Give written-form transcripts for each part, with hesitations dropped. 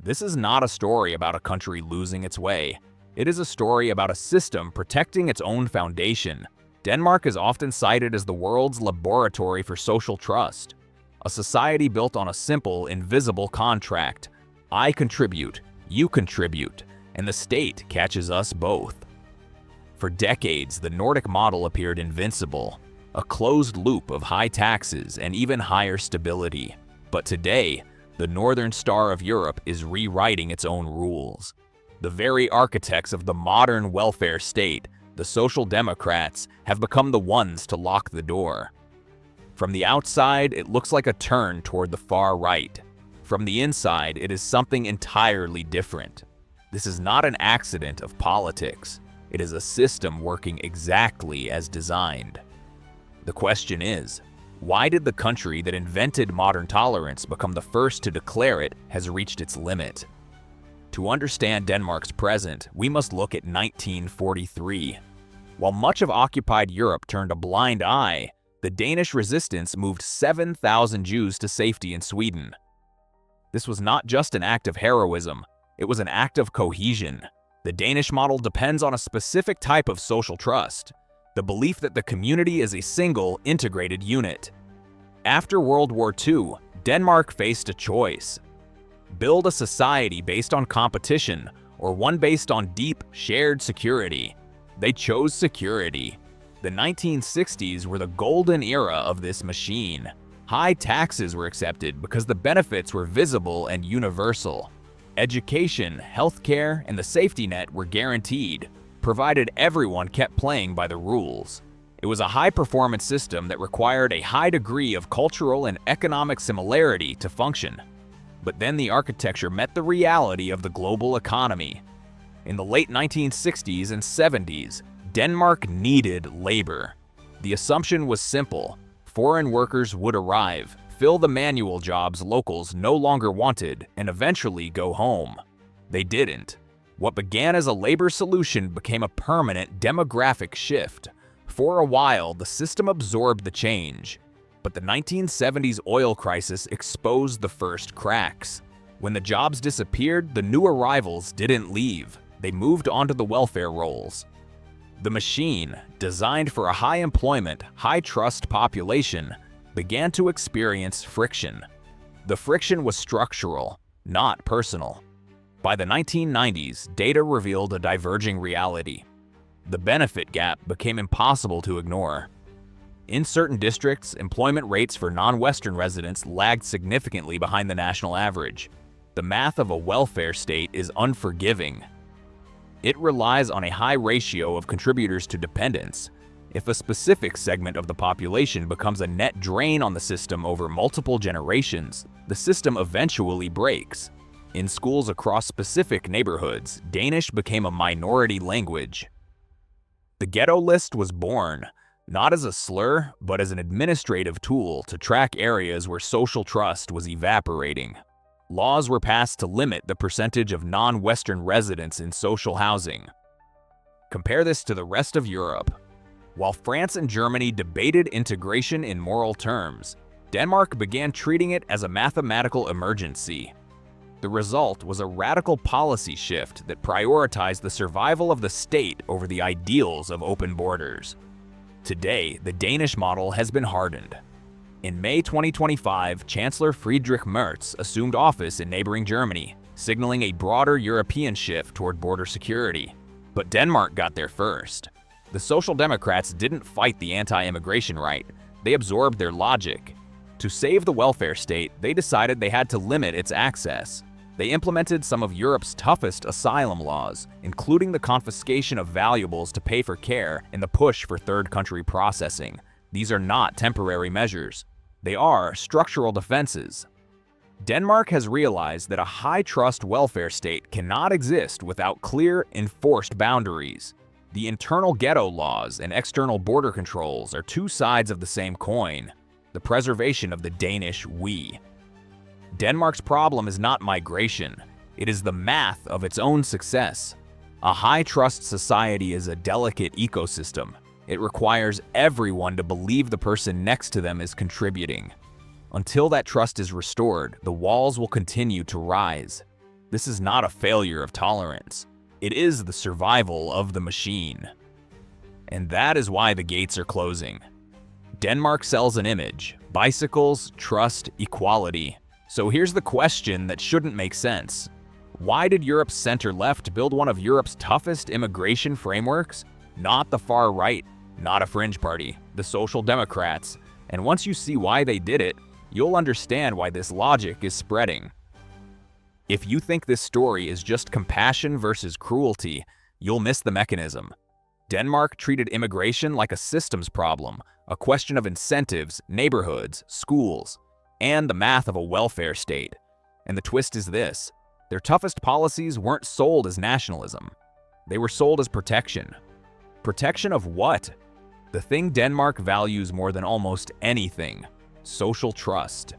This is not a story about a country losing its way. It is a story about a system protecting its own foundation. Denmark is often cited as the world's laboratory for social trust, a society built on a simple, invisible contract. I contribute, you contribute, and the state catches us both. For decades, the Nordic model appeared invincible, a closed loop of high taxes and even higher stability. But today, the northern star of Europe is rewriting its own rules. The very architects of the modern welfare state, the Social Democrats, have become the ones to lock the door. From the outside, it looks like a turn toward the far right. From the inside, it is something entirely different. This is not an accident of politics. It is a system working exactly as designed. The question is, why did the country that invented modern tolerance become the first to declare it has reached its limit? To understand Denmark's present, we must look at 1943. While much of occupied Europe turned a blind eye, the Danish resistance moved 7,000 Jews to safety in Sweden. This was not just an act of heroism, it was an act of cohesion. The Danish model depends on a specific type of social trust, the belief that the community is a single, integrated unit. After World War II, Denmark faced a choice: build a society based on competition or one based on deep, shared security. They chose security. The 1960s were the golden era of this machine. High taxes were accepted because the benefits were visible and universal. Education, healthcare, and the safety net were guaranteed, provided everyone kept playing by the rules. It was a high-performance system that required a high degree of cultural and economic similarity to function. But then the architecture met the reality of the global economy. In the late 1960s and 70s, Denmark needed labor. The assumption was simple: foreign workers would arrive, fill the manual jobs locals no longer wanted, and eventually go home. They didn't. What began as a labor solution became a permanent demographic shift. For a while, the system absorbed the change. But the 1970s oil crisis exposed the first cracks. When the jobs disappeared, the new arrivals didn't leave. They moved onto the welfare rolls. The machine, designed for a high-employment, high-trust population, began to experience friction. The friction was structural, not personal. By the 1990s, data revealed a diverging reality. The benefit gap became impossible to ignore. In certain districts, employment rates for non-Western residents lagged significantly behind the national average. The math of a welfare state is unforgiving. It relies on a high ratio of contributors to dependents. If a specific segment of the population becomes a net drain on the system over multiple generations, the system eventually breaks. In schools across specific neighborhoods, Danish became a minority language. The Ghetto List was born, not as a slur, but as an administrative tool to track areas where social trust was evaporating. Laws were passed to limit the percentage of non-Western residents in social housing. Compare this to the rest of Europe. While France and Germany debated integration in moral terms, Denmark began treating it as a mathematical emergency. The result was a radical policy shift that prioritized the survival of the state over the ideals of open borders. Today, the Danish model has been hardened. In May 2025, Chancellor Friedrich Merz assumed office in neighboring Germany, signaling a broader European shift toward border security. But Denmark got there first. The Social Democrats didn't fight the anti-immigration right, they absorbed their logic. To save the welfare state, they decided they had to limit its access. They implemented some of Europe's toughest asylum laws, including the confiscation of valuables to pay for care and the push for third-country processing. These are not temporary measures. They are structural defenses. Denmark has realized that a high-trust welfare state cannot exist without clear, enforced boundaries. The internal ghetto laws and external border controls are two sides of the same coin, the preservation of the Danish we. Denmark's problem is not migration, it is the math of its own success. A high-trust society is a delicate ecosystem. It requires everyone to believe the person next to them is contributing. Until that trust is restored, the walls will continue to rise. This is not a failure of tolerance. It is the survival of the machine. And that is why the gates are closing. Denmark sells an image: bicycles, trust, equality. So here's the question that shouldn't make sense. Why did Europe's center-left build one of Europe's toughest immigration frameworks? Not the far right, not a fringe party, the Social Democrats. And once you see why they did it, you'll understand why this logic is spreading. If you think this story is just compassion versus cruelty, you'll miss the mechanism. Denmark treated immigration like a systems problem, a question of incentives, neighborhoods, schools, and the math of a welfare state. And the twist is this: their toughest policies weren't sold as nationalism. They were sold as protection. Protection of what? The thing Denmark values more than almost anything: social trust.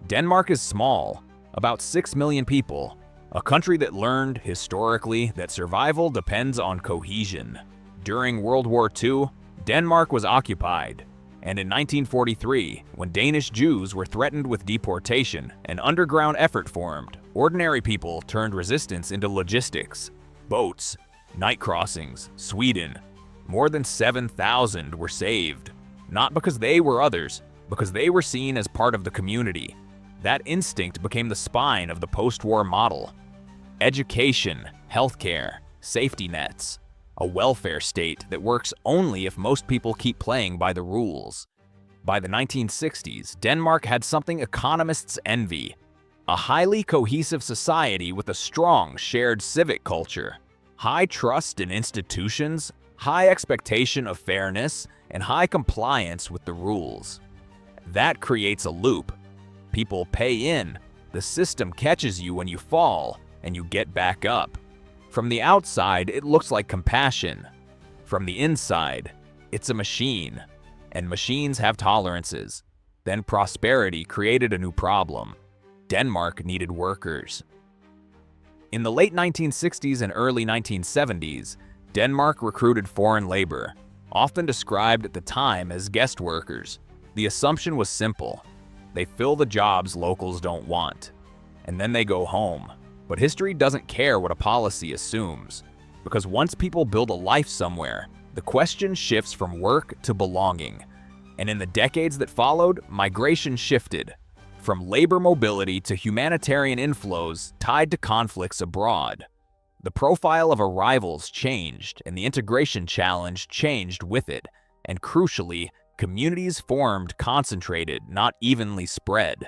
Denmark is small, about 6 million people, a country that learned, historically, that survival depends on cohesion. During World War II, Denmark was occupied, and in 1943, when Danish Jews were threatened with deportation, an underground effort formed. Ordinary people turned resistance into logistics: boats, night crossings, Sweden. More than 7,000 were saved, not because they were others, because they were seen as part of the community. That instinct became the spine of the post-war model. Education, healthcare, safety nets, a welfare state that works only if most people keep playing by the rules. By the 1960s, Denmark had something economists envy: a highly cohesive society with a strong shared civic culture, high trust in institutions, high expectation of fairness, and high compliance with the rules. That creates a loop. People pay in, the system catches you when you fall, and you get back up. From the outside, it looks like compassion. From the inside, it's a machine. And machines have tolerances. Then prosperity created a new problem. Denmark needed workers. In the late 1960s and early 1970s, Denmark recruited foreign labor, often described at the time as guest workers. The assumption was simple: they fill the jobs locals don't want, and then they go home. But history doesn't care what a policy assumes, because once people build a life somewhere, the question shifts from work to belonging. And in the decades that followed, migration shifted, from labor mobility to humanitarian inflows tied to conflicts abroad. The profile of arrivals changed, and the integration challenge changed with it, and crucially, communities formed concentrated, not evenly spread.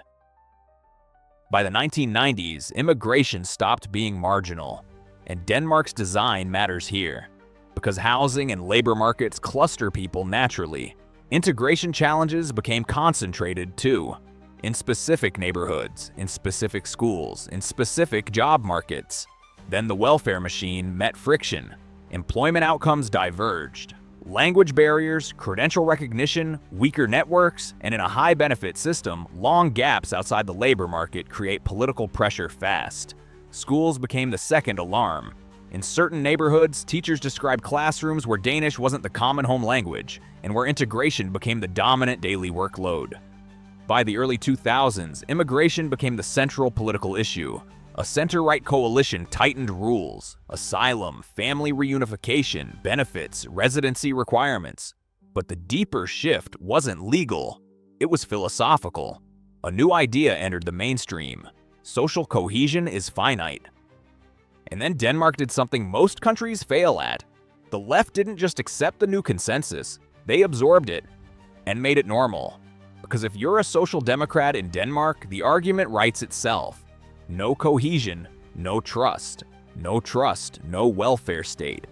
By the 1990s, immigration stopped being marginal, and Denmark's design matters here. Because housing and labor markets cluster people naturally, integration challenges became concentrated too, in specific neighborhoods, in specific schools, in specific job markets. Then the welfare machine met friction. Employment outcomes diverged. Language barriers, credential recognition, weaker networks, and in a high-benefit system, long gaps outside the labor market create political pressure fast. Schools became the second alarm. In certain neighborhoods, teachers described classrooms where Danish wasn't the common home language, and where integration became the dominant daily workload. By the early 2000s, immigration became the central political issue. A center-right coalition tightened rules: asylum, family reunification, benefits, residency requirements. But the deeper shift wasn't legal, it was philosophical. A new idea entered the mainstream: social cohesion is finite. And then Denmark did something most countries fail at. The left didn't just accept the new consensus, they absorbed it and made it normal. Because if you're a social democrat in Denmark, the argument writes itself. No cohesion, no trust. No trust, no welfare state.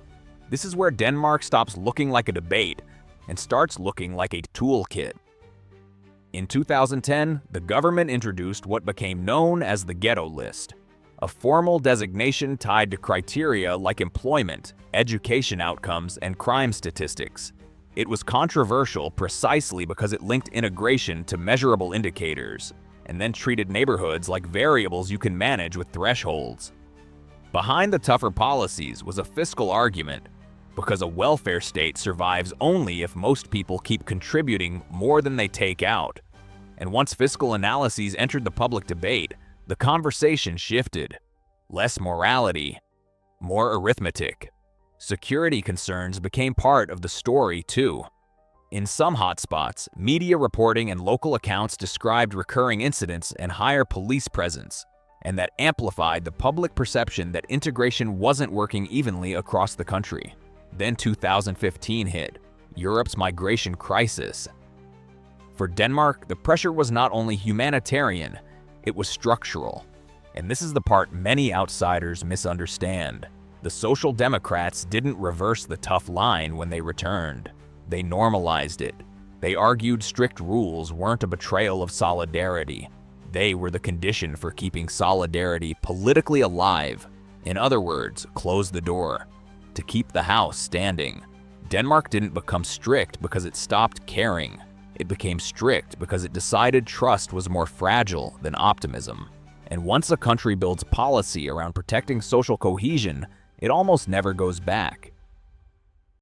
This is where Denmark stops looking like a debate and starts looking like a toolkit. In 2010, the government introduced what became known as the Ghetto List, a formal designation tied to criteria like employment, education outcomes, and crime statistics. It was controversial precisely because it linked integration to measurable indicators, and then treated neighborhoods like variables you can manage with thresholds. Behind the tougher policies was a fiscal argument, because a welfare state survives only if most people keep contributing more than they take out. And once fiscal analyses entered the public debate, the conversation shifted. Less morality, more arithmetic. Security concerns became part of the story too. In some hotspots, media reporting and local accounts described recurring incidents and higher police presence, and that amplified the public perception that integration wasn't working evenly across the country. Then 2015 hit, Europe's migration crisis. For Denmark, the pressure was not only humanitarian, it was structural. And this is the part many outsiders misunderstand. The Social Democrats didn't reverse the tough line when they returned. They normalized it. They argued strict rules weren't a betrayal of solidarity. They were the condition for keeping solidarity politically alive. In other words, close the door. To keep the house standing. Denmark didn't become strict because it stopped caring. It became strict because it decided trust was more fragile than optimism. And once a country builds policy around protecting social cohesion, it almost never goes back.